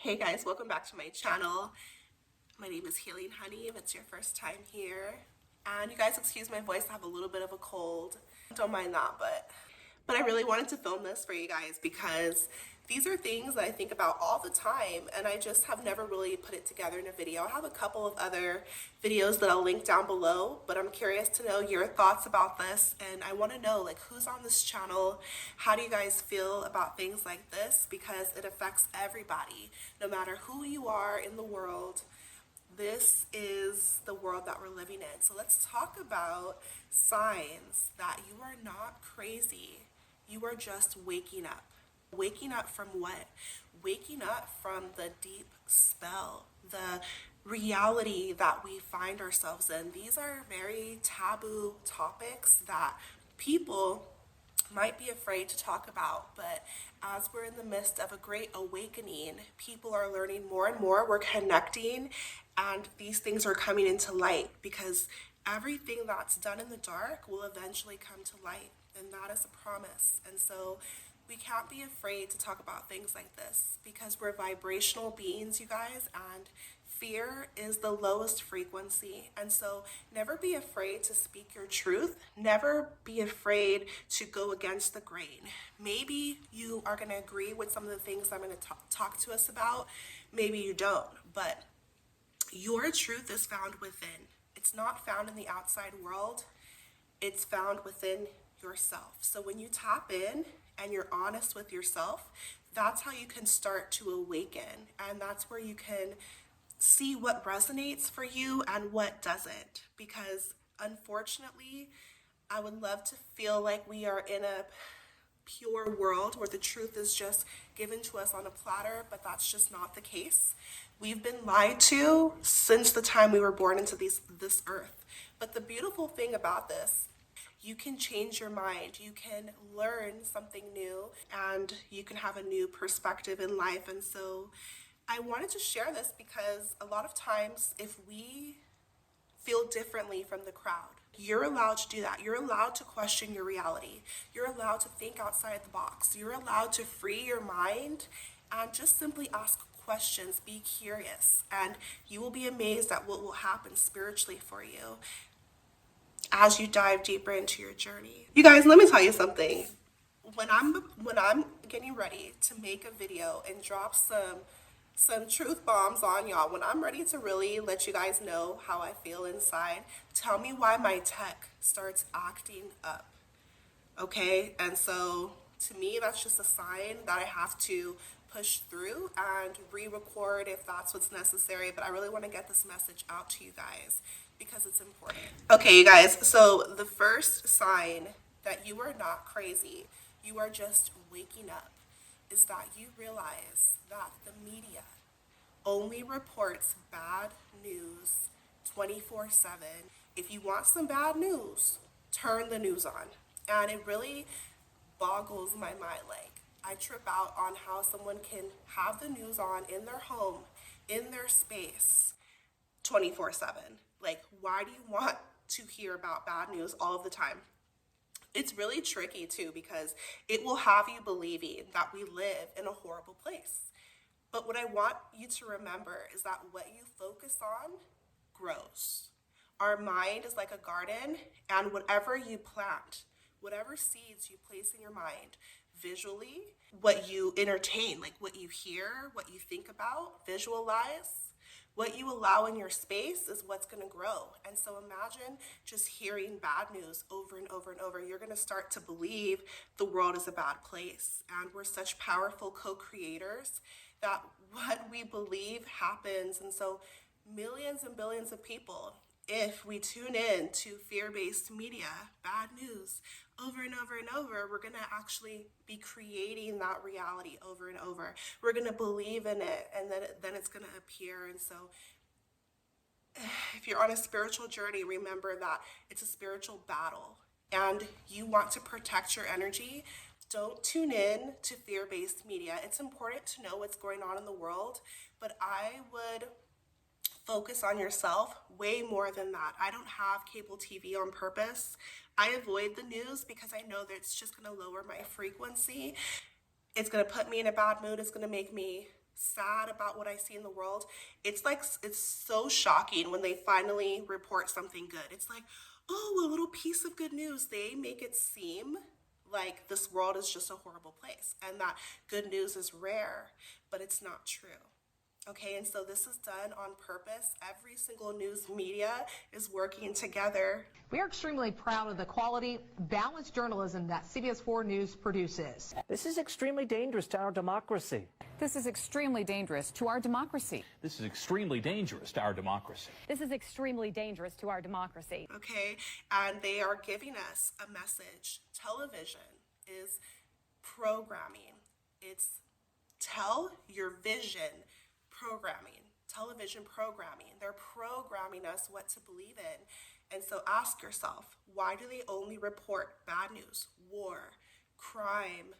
Hey guys, welcome back to my channel. My name is Healing Honey if it's your first time here. And you guys excuse my voice, I have a little bit of a cold. Don't mind that, but I really wanted to film this for you guys because these are things that I think about all the time and I just have never really put it together in a video. I have a couple of other videos that I'll link down below, but I'm curious to know your thoughts about this and I want to know like who's on this channel, how do you guys feel about things like this, because it affects everybody, no matter who you are in the world. This is the world that we're living in. So let's talk about signs that you are not crazy. You are just waking up. Waking up from what? Waking up from the deep spell, the reality that we find ourselves in. These are very taboo topics that people might be afraid to talk about, but as we're in the midst of a great awakening, people are learning more and more, we're connecting, and these things are coming into light because everything that's done in the dark will eventually come to light, and that is a promise. And so we can't be afraid to talk about things like this because we're vibrational beings, you guys, and fear is the lowest frequency. And so never be afraid to speak your truth. Never be afraid to go against the grain. Maybe you are going to agree with some of the things I'm going to talk to us about. Maybe you don't, but your truth is found within. It's not found in the outside world. It's found within yourself. So when you tap in and you're honest with yourself, that's how you can start to awaken. And that's where you can see what resonates for you and what doesn't. Because unfortunately, I would love to feel like we are in a pure world where the truth is just given to us on a platter, but that's just not the case. We've been lied to since the time we were born into this earth. But the beautiful thing about this, you can change your mind, you can learn something new, and you can have a new perspective in life. And so I wanted to share this because a lot of times if we feel differently from the crowd, you're allowed to do that. You're allowed to question your reality. You're allowed to think outside the box. You're allowed to free your mind and just simply ask questions, be curious, and you will be amazed at what will happen spiritually for you as you dive deeper into your journey. You guys, let me tell you something. When I'm getting ready to make a video and drop some truth bombs on y'all, when I'm ready to really let you guys know how I feel inside, tell me why my tech starts acting up. Okay? And so to me, that's just a sign that I have to push through and re-record if that's what's necessary. But I really want to get this message out to you guys because it's important. Okay, you guys, so the first sign that you are not crazy, you are just waking up, is that you realize that the media only reports bad news 24/7. If you want some bad news, turn the news on. And it really boggles my mind. Like, I trip out on how someone can have the news on in their home, in their space, 24/7. Like, why do you want to hear about bad news all of the time? It's really tricky too because it will have you believing that we live in a horrible place. But what I want you to remember is that what you focus on grows. Our mind is like a garden, and whatever you plant, whatever seeds you place in your mind, visually, what you entertain, like what you hear, what you think about, visualize, what you allow in your space is what's going to grow. And so imagine just hearing bad news over and over and over. You're going to start to believe the world is a bad place. And we're such powerful co-creators that what we believe happens. And so millions and billions of people, if we tune in to fear-based media, bad news, over and over and over, we're going to actually be creating that reality over and over. We're going to believe in it, and then it's going to appear. And so if you're on a spiritual journey, remember that it's a spiritual battle, and you want to protect your energy. Don't tune in to fear-based media. It's important to know what's going on in the world, but I would focus on yourself way more than that. I don't have cable TV on purpose. I avoid the news because I know that it's just going to lower my frequency. It's going to put me in a bad mood. It's going to make me sad about what I see in the world. It's like, it's so shocking when they finally report something good. It's like, oh, a little piece of good news. They make it seem like this world is just a horrible place and that good news is rare, but it's not true. Okay, and so this is done on purpose. Every single news media is working together. We are extremely proud of the quality, balanced journalism that CBS 4 News produces. This is extremely dangerous to our democracy. This is extremely dangerous to our democracy. This is extremely dangerous to our democracy. This is extremely dangerous to our democracy. Okay, and they are giving us a message. Television is programming. It's tell your vision programming, television programming. They're programming us what to believe in. And so ask yourself, why do they only report bad news, war, crime,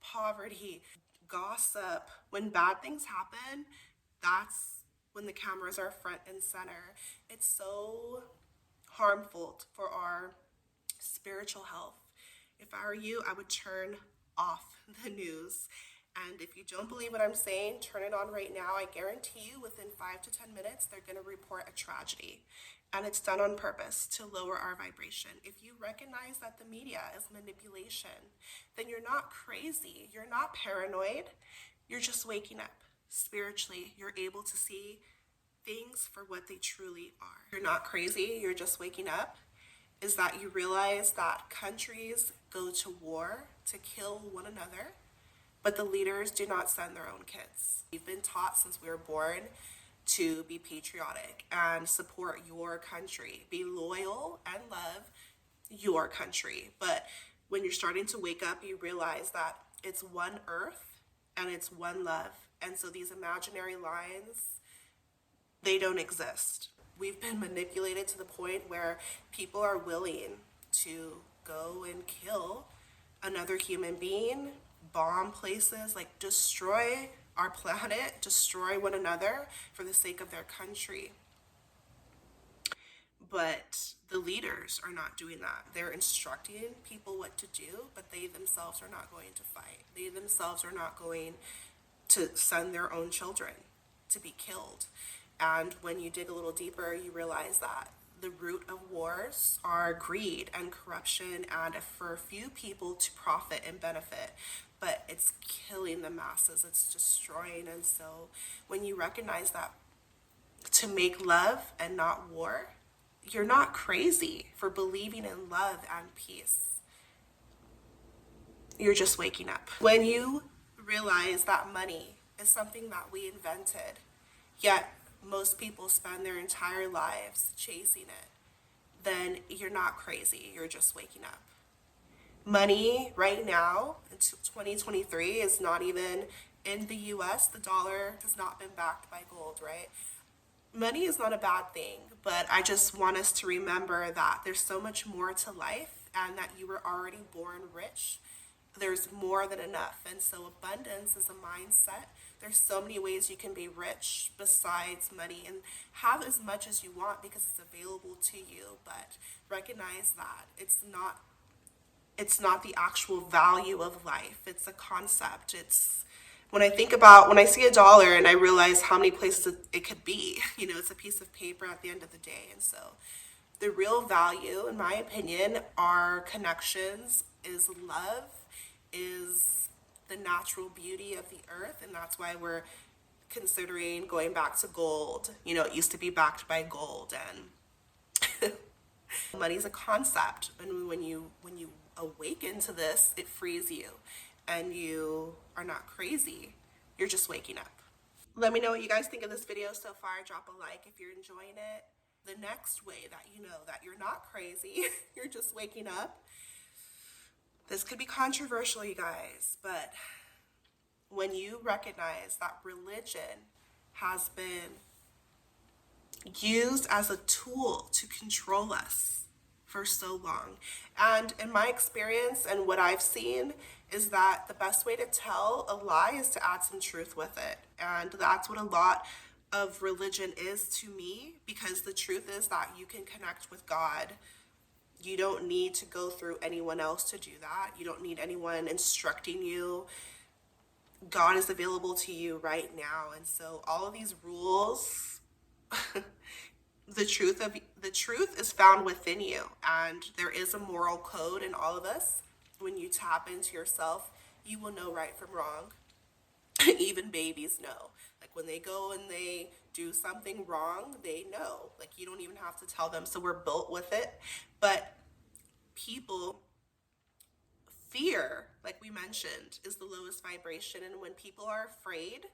poverty, gossip? When bad things happen, that's when the cameras are front and center. It's so harmful for our spiritual health. If I were you, I would turn off the news. And if you don't believe what I'm saying, turn it on right now. I guarantee you within 5 to 10 minutes, they're going to report a tragedy. And it's done on purpose to lower our vibration. If you recognize that the media is manipulation, then you're not crazy. You're not paranoid. You're just waking up. Spiritually, you're able to see things for what they truly are. You're not crazy. You're just waking up. Is that you realize that countries go to war to kill one another, but the leaders do not send their own kids. We've been taught since we were born to be patriotic and support your country, be loyal and love your country. But when you're starting to wake up, you realize that it's one earth and it's one love. And so these imaginary lines, they don't exist. We've been manipulated to the point where people are willing to go and kill another human being, bomb places, like destroy our planet, destroy one another for the sake of their country. But the leaders are not doing that. They're instructing people what to do, but they themselves are not going to fight. They themselves are not going to send their own children to be killed. And when you dig a little deeper, you realize that the root of wars are greed and corruption and for a few people to profit and benefit, but it's killing the masses, it's destroying. And so when you recognize that to make love and not war, you're not crazy for believing in love and peace. You're just waking up. When you realize that money is something that we invented, yet most people spend their entire lives chasing it, then you're not crazy, you're just waking up. Money right now, in 2023, is not even in the US. The dollar has not been backed by gold, right? Money is not a bad thing, but I just want us to remember that there's so much more to life and that you were already born rich. There's more than enough. And so abundance is a mindset. There's so many ways you can be rich besides money, and have as much as you want because it's available to you, but recognize that it's not the actual value of life. It's a concept. It's when I see a dollar and I realize how many places it could be, it's a piece of paper at the end of the day. And so the real value, in my opinion, are connections, is love, is the natural beauty of the earth. And that's why we're considering going back to gold. It used to be backed by gold, and money is a concept. And when you awaken to this, it frees you and you are not crazy. You're just waking up. Let me know what you guys think of this video so far. Drop a like if you're enjoying it. The next way that you know that you're not crazy, you're just waking up. This could be controversial, you guys, but when you recognize that religion has been used as a tool to control us for so long, and in my experience and what I've seen is that the best way to tell a lie is to add some truth with it. And that's what a lot of religion is to me, because the truth is that you can connect with God. You don't need to go through anyone else to do that. You don't need anyone instructing you. God is available to you right now. And so all of these rules, the truth is found within you, and there is a moral code in all of us. When you tap into yourself, you will know right from wrong. Even babies know. Like when they go and they do something wrong, they know. Like you don't even have to tell them. So we're built with it. But people, fear, like we mentioned, is the lowest vibration. And when people are afraid,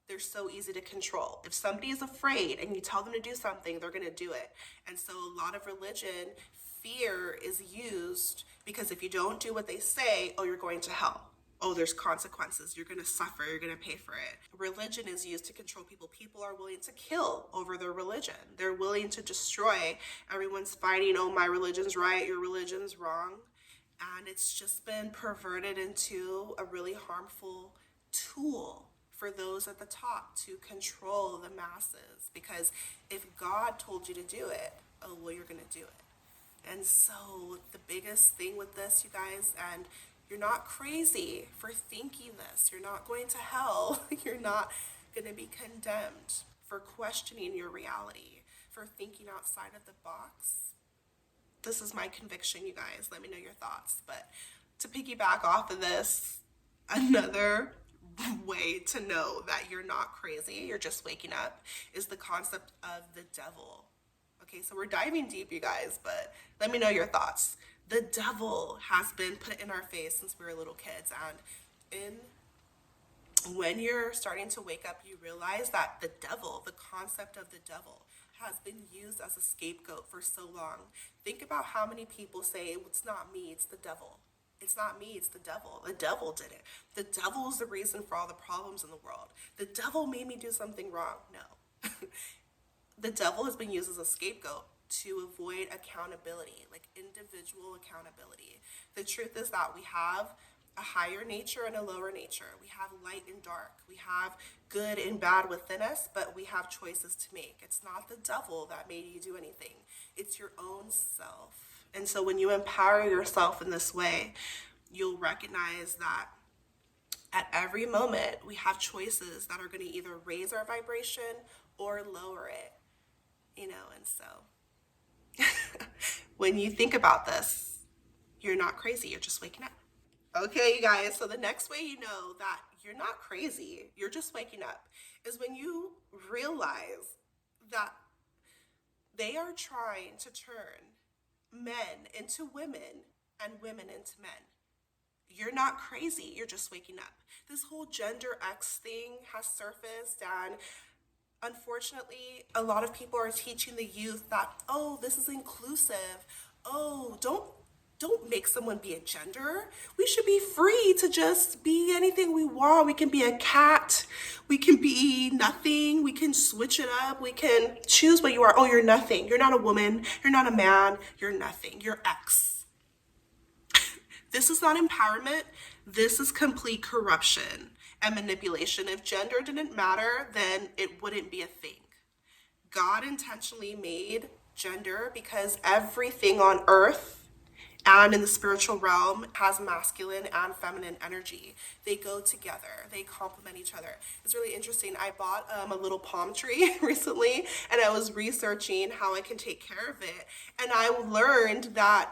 they're so easy to control. If somebody is afraid and you tell them to do something, they're going to do it. And so a lot of religion, fear is used because if you don't do what they say, oh, you're going to hell. Oh, there's consequences. You're going to suffer. You're going to pay for it. Religion is used to control people. People are willing to kill over their religion. They're willing to destroy. Everyone's fighting, oh, my religion's right, your religion's wrong. And it's just been perverted into a really harmful tool for those at the top to control the masses. Because if God told you to do it, oh, well, you're going to do it. And so the biggest thing with this, you guys, and you're not crazy for thinking this. You're not going to hell. You're not going to be condemned for questioning your reality, for thinking outside of the box. This is my conviction, you guys. Let me know your thoughts. But to piggyback off of this, another way to know that you're not crazy, you're just waking up, is the concept of the devil. Okay, so we're diving deep, you guys, but let me know your thoughts. The devil has been put in our face since we were little kids, and when you're starting to wake up, you realize that the devil, the concept of the devil, has been used as a scapegoat for so long. Think about how many people say, it's not me, it's the devil. It's not me, it's the devil. The devil did it. The devil is the reason for all the problems in the world. The devil made me do something wrong. No. The devil has been used as a scapegoat to avoid accountability, like individual accountability. The truth is that we have a higher nature and a lower nature. We have light and dark. We have good and bad within us, but we have choices to make. It's not the devil that made you do anything. It's your own self. And so when you empower yourself in this way, you'll recognize that at every moment we have choices that are going to either raise our vibration or lower it, you know. And so when you think about this, you're not crazy, you're just waking up. Okay, you guys, so the next way you know that you're not crazy, you're just waking up, is when you realize that they are trying to turn men into women and women into men. You're not crazy, you're just waking up. This whole gender X thing has surfaced, and unfortunately, a lot of people are teaching the youth that, oh, this is inclusive. Oh, don't make someone be a gender. We should be free to just be anything we want. We can be a cat. We can be nothing. We can switch it up. We can choose what you are. Oh, you're nothing. You're not a woman. You're not a man. You're nothing. You're X. This is not empowerment. This is complete corruption and manipulation. If gender didn't matter, then it wouldn't be a thing. God intentionally made gender because everything on earth and in the spiritual realm has masculine and feminine energy. They go together. They complement each other. It's really interesting. I bought a little palm tree recently, and I was researching how I can take care of it. And I learned that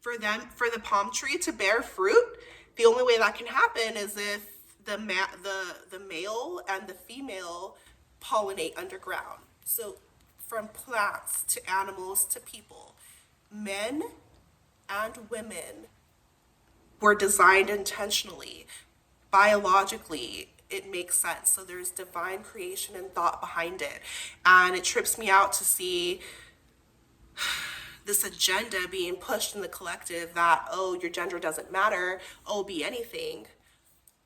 for the palm tree to bear fruit, the only way that can happen is if the male and the female pollinate underground. So from plants to animals to people, men and women were designed intentionally. Biologically, it makes sense. So there's divine creation and thought behind it. And it trips me out to see this agenda being pushed in the collective that, oh, your gender doesn't matter. Oh, be anything.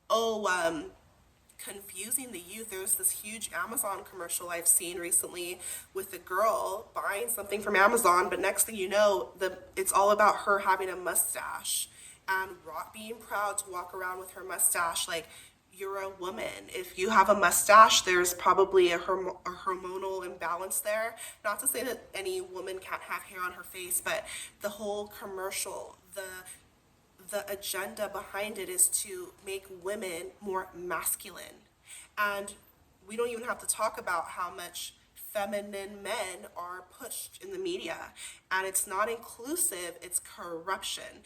Oh, confusing the youth. There's this huge Amazon commercial I've seen recently with a girl buying something from Amazon, but next thing you know, it's all about her having a mustache and being proud to walk around with her mustache. Like, you're a woman. If you have a mustache, there's probably a hormonal imbalance there. Not to say that any woman can't have hair on her face, but the whole commercial, the agenda behind it is to make women more masculine. And we don't even have to talk about how much feminine men are pushed in the media. And it's not inclusive, it's corruption.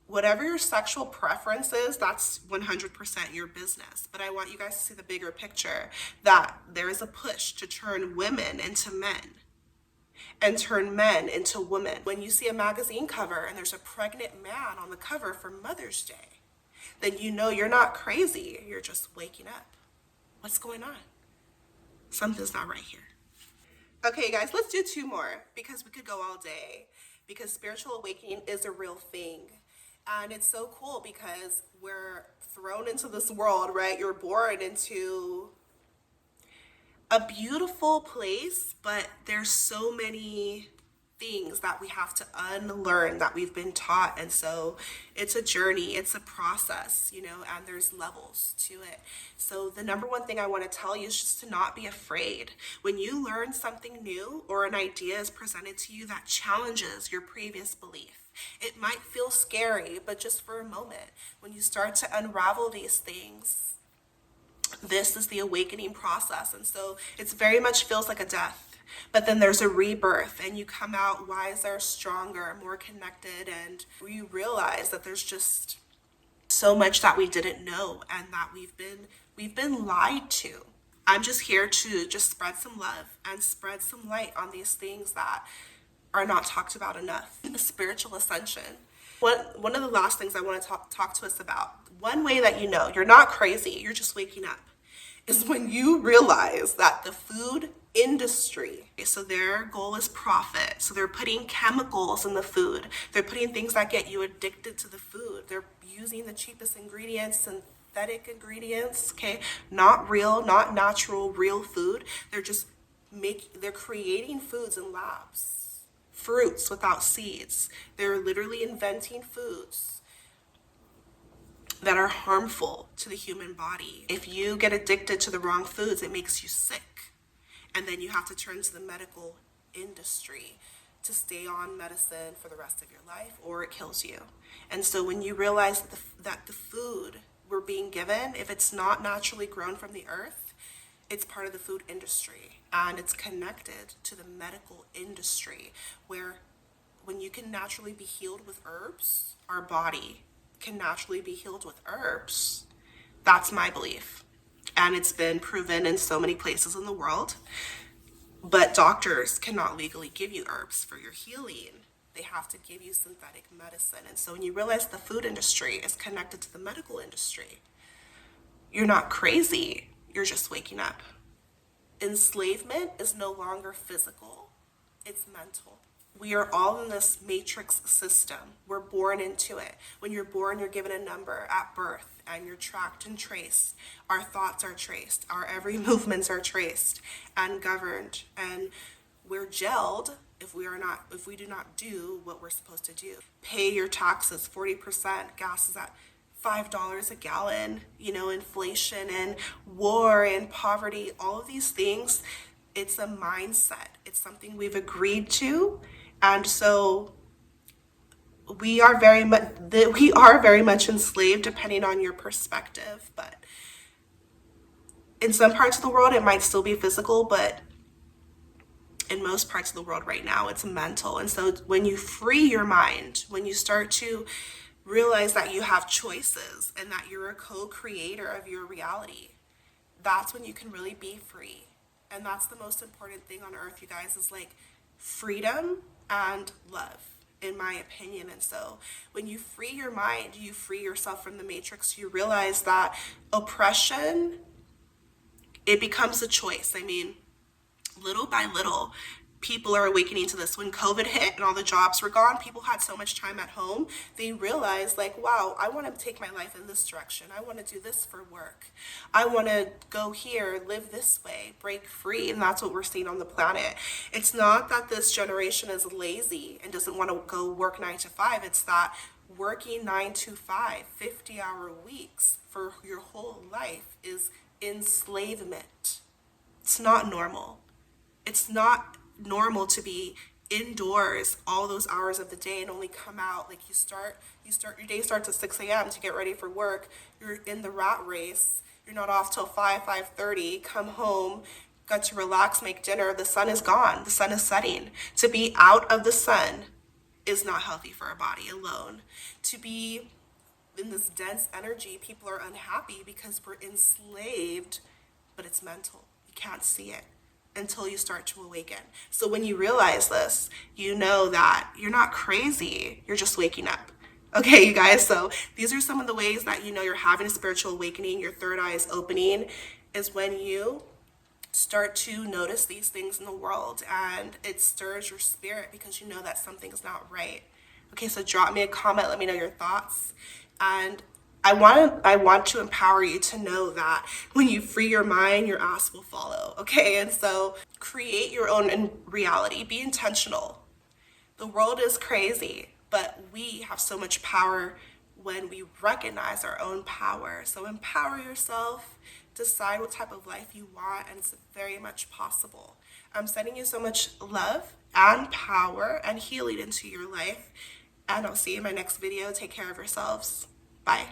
Whatever your sexual preference is, that's 100% your business. But I want you guys to see the bigger picture, that there is a push to turn women into men and turn men into women. When you see a magazine cover and there's a pregnant man on the cover for Mother's Day, then you know you're not crazy, you're just waking up. What's going on? Something's not right here. Okay, guys, let's do 2 more because we could go all day, because spiritual awakening is a real thing. And it's so cool because we're thrown into this world, right? You're born into a beautiful place, but there's so many things that we have to unlearn that we've been taught. And so it's a journey, it's a process, you know, and there's levels to it. So the number one thing I want to tell you is just to not be afraid. When you learn something new or an idea is presented to you that challenges your previous belief, it might feel scary, but just for a moment, when you start to unravel these things, this is the awakening process. And so it's very much feels like a death, but then there's a rebirth and you come out wiser, stronger, more connected, and you realize that there's just so much that we didn't know and that we've been lied to. I'm just here to just spread some love and spread some light on these things that are not talked about enough. Spiritual ascension. One of the last things I want to talk to us about, one way that you know you're not crazy, you're just waking up, is when you realize that the food industry, so their goal is profit. So they're putting chemicals in the food. They're putting things that get you addicted to the food. They're using the cheapest ingredients, synthetic ingredients, okay? Not real, not natural, real food. They're creating foods in labs. Fruits without seeds. They're literally inventing foods that are harmful to the human body. If you get addicted to the wrong foods, it makes you sick. And then you have to turn to the medical industry to stay on medicine for the rest of your life, or it kills you. And so when you realize that the food we're being given, if it's not naturally grown from the earth, it's part of the food industry, and it's connected to the medical industry, where when you can naturally be healed with herbs, our body can naturally be healed with herbs. That's my belief. And it's been proven in so many places in the world. But doctors cannot legally give you herbs for your healing. They have to give you synthetic medicine. And so when you realize the food industry is connected to the medical industry, you're not crazy. You're just waking up. Enslavement is no longer physical, it's mental. We are all in this matrix system. We're born into it. When you're born, you're given a number at birth and you're tracked and traced. Our thoughts are traced. Our every movements are traced and governed. And we're jailed if we do not do what we're supposed to do. Pay your taxes, 40%. Gas is at $5 a gallon, you know, inflation and war and poverty, all of these things, it's a mindset. It's something we've agreed to. And so we are very much enslaved depending on your perspective. But in some parts of the world, it might still be physical, but in most parts of the world right now, it's mental. And so when you free your mind, when you start to realize that you have choices and that you're a co-creator of your reality, that's when you can really be free. And that's the most important thing on earth, you guys, is like freedom and love, in my opinion. And so when you free your mind, you free yourself from the matrix. You realize that oppression, it becomes a choice. I mean, little by little, people are awakening to this. When COVID hit and all the jobs were gone, people had so much time at home. They realized, like, wow, I want to take my life in this direction. I want to do this for work. I want to go here, live this way, break free. And that's what we're seeing on the planet. It's not that this generation is lazy and doesn't want to go work 9 to 5. It's that working 9 to 5, 50-hour weeks for your whole life is enslavement. It's not normal. It's not normal to be indoors all those hours of the day and only come out, like your day starts at 6 a.m. to get ready for work. You're in the rat race. You're not off till 5:30. Come home, got to relax, make dinner. The sun is gone. The sun is setting. To be out of the sun is not healthy for our body alone. To be in this dense energy, people are unhappy because we're enslaved, but it's mental. You can't see it until you start to awaken. So when you realize this, you know that you're not crazy, you're just waking up. Okay, you guys, so these are some of the ways that you know you're having a spiritual awakening, your third eye is opening, is when you start to notice these things in the world and it stirs your spirit because you know that something's not right. Okay, so drop me a comment, let me know your thoughts. And I want to empower you to know that when you free your mind, your ass will follow. Okay, and so create your own reality. Be intentional. The world is crazy, but we have so much power when we recognize our own power. So empower yourself, decide what type of life you want, and it's very much possible. I'm sending you so much love and power and healing into your life, and I'll see you in my next video. Take care of yourselves. Bye.